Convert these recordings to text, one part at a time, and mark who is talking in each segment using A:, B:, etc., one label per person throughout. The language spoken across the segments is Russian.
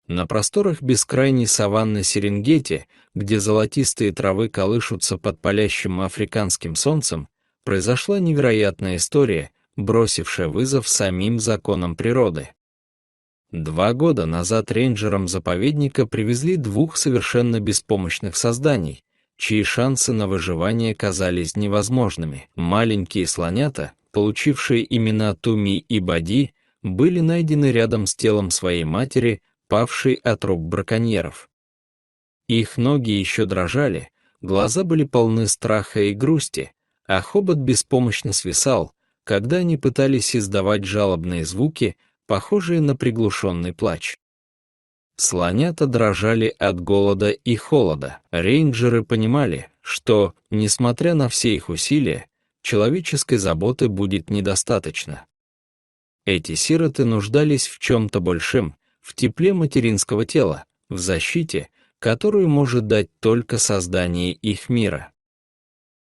A: На просторах бескрайней саванны Серенгети, где золотистые травы колышутся под палящим африканским солнцем, произошла невероятная история, бросившая вызов самим законам природы. 2 года назад рейнджерам заповедника привезли 2 совершенно беспомощных созданий, чьи шансы на выживание казались невозможными. Маленькие слонята, получившие имена Туми и Бади, были найдены рядом с телом своей матери, павшей от рук браконьеров. Их ноги еще дрожали, глаза были полны страха и грусти, а хобот беспомощно свисал, когда они пытались издавать жалобные звуки, похожие на приглушенный плач. Слонята дрожали от голода и холода. Рейнджеры понимали, что, несмотря на все их усилия, человеческой заботы будет недостаточно. Эти сироты нуждались в чем-то большем, в тепле материнского тела, в защите, которую может дать только создание их мира.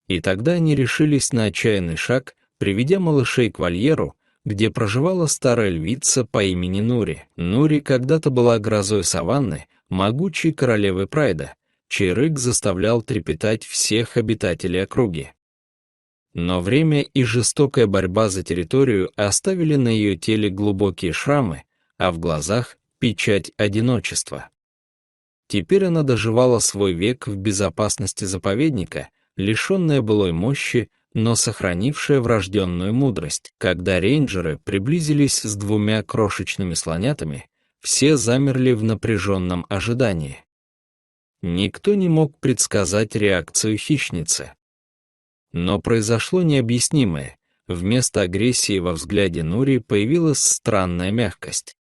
A: И тогда они решились на отчаянный шаг, приведя малышей к вольеру, где проживала старая львица по имени Нури. Нури когда-то была грозой саванны, могучей королевой Прайда, чей рык заставлял трепетать всех обитателей округи. Но время и жестокая борьба за территорию оставили на ее теле глубокие шрамы, а в глазах — печать одиночества. Теперь она доживала свой век в безопасности заповедника, лишенная былой мощи, но сохранившая врожденную мудрость. Когда рейнджеры приблизились с 2 крошечными слонятами, все замерли в напряженном ожидании. Никто не мог предсказать реакцию хищницы. Но произошло необъяснимое. Вместо агрессии во взгляде Нури появилась странная мягкость.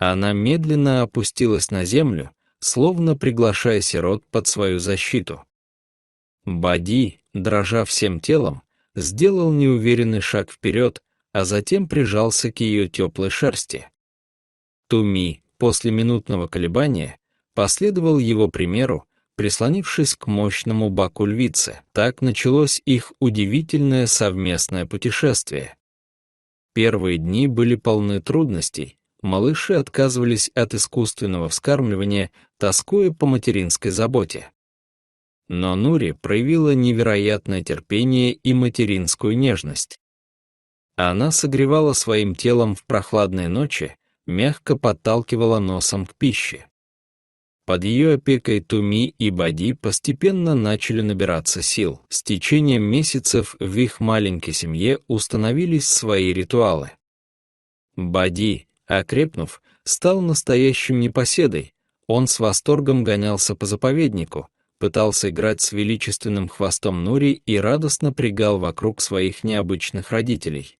A: Она медленно опустилась на землю, словно приглашая сирот под свою защиту. Бади, дрожа всем телом, сделал неуверенный шаг вперед, а затем прижался к ее теплой шерсти. Туми, после минутного колебания, последовал его примеру, прислонившись к мощному боку львицы. Так началось их удивительное совместное путешествие. Первые дни были полны трудностей, малыши отказывались от искусственного вскармливания, тоскуя по материнской заботе. Но Нури проявила невероятное терпение и материнскую нежность. Она согревала своим телом в прохладные ночи, мягко подталкивала носом к пище. Под ее опекой Туми и Бади постепенно начали набираться сил. С течением месяцев в их маленькой семье установились свои ритуалы. Бади, окрепнув, стал настоящим непоседой. Он с восторгом гонялся по заповеднику, пытался играть с величественным хвостом Нури и радостно прягал вокруг своих необычных родителей.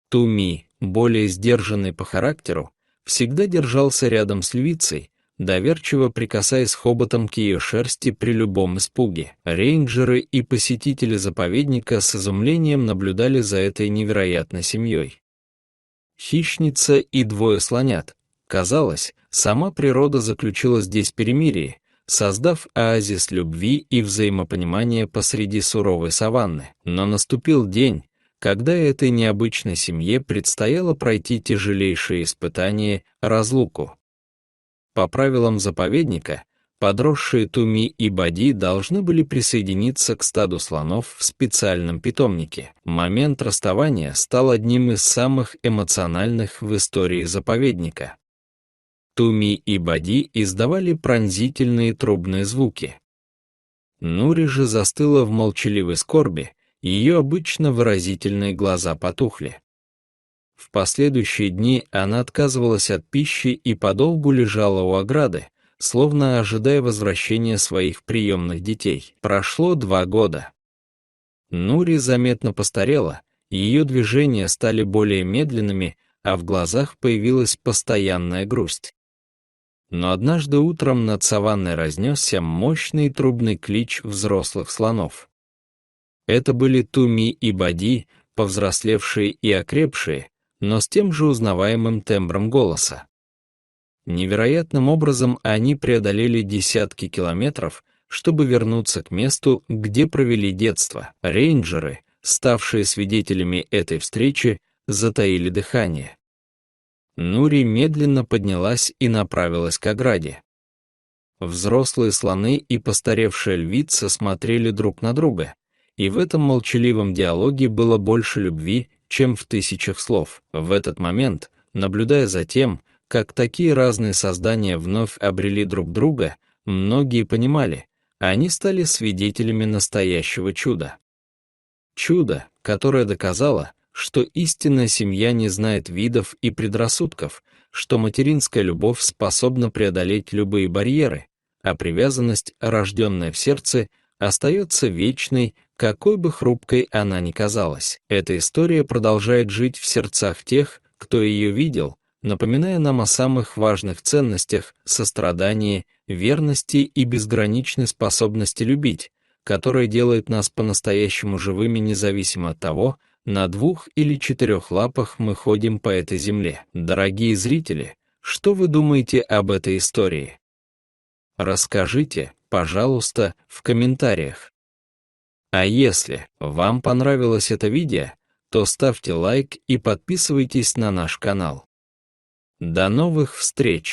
A: Туми, более сдержанный по характеру, всегда держался рядом с львицей, доверчиво прикасаясь хоботом к ее шерсти при любом испуге. Рейнджеры и посетители заповедника с изумлением наблюдали за этой невероятной семьей. Хищница и 2 слонят. Казалось, сама природа заключила здесь перемирие, создав оазис любви и взаимопонимания посреди суровой саванны. Но наступил день, когда этой необычной семье предстояло пройти тяжелейшее испытание — разлуку. По правилам заповедника, подросшие Туми и Бади должны были присоединиться к стаду слонов в специальном питомнике. Момент расставания стал одним из самых эмоциональных в истории заповедника. Туми и Бади издавали пронзительные трубные звуки. Нури же застыла в молчаливой скорби, ее обычно выразительные глаза потухли. В последующие дни она отказывалась от пищи и подолгу лежала у ограды, словно ожидая возвращения своих приемных детей. Прошло 2 года. Нури заметно постарела, ее движения стали более медленными, а в глазах появилась постоянная грусть. Но однажды утром над саванной разнесся мощный трубный клич взрослых слонов. Это были Туми и Бади, повзрослевшие и окрепшие, но с тем же узнаваемым тембром голоса. Невероятным образом они преодолели десятки километров, чтобы вернуться к месту, где провели детство. Рейнджеры, ставшие свидетелями этой встречи, затаили дыхание. Нури медленно поднялась и направилась к ограде. Взрослые слоны и постаревшая львица смотрели друг на друга, и в этом молчаливом диалоге было больше любви, чем в тысячах слов. В этот момент, наблюдая за тем, как такие разные создания вновь обрели друг друга, многие понимали, они стали свидетелями настоящего чуда. Чудо, которое доказало, что истинная семья не знает видов и предрассудков, что материнская любовь способна преодолеть любые барьеры, а привязанность, рожденная в сердце, остается вечной, какой бы хрупкой она ни казалась. Эта история продолжает жить в сердцах тех, кто ее видел, напоминая нам о самых важных ценностях: сострадании, верности и безграничной способности любить, которая делает нас по-настоящему живыми независимо от того, на 2 или 4 лапах мы ходим по этой земле. Дорогие зрители, что вы думаете об этой истории? Расскажите, пожалуйста, в комментариях. А если вам понравилось это видео, то ставьте лайк и подписывайтесь на наш канал. До новых встреч!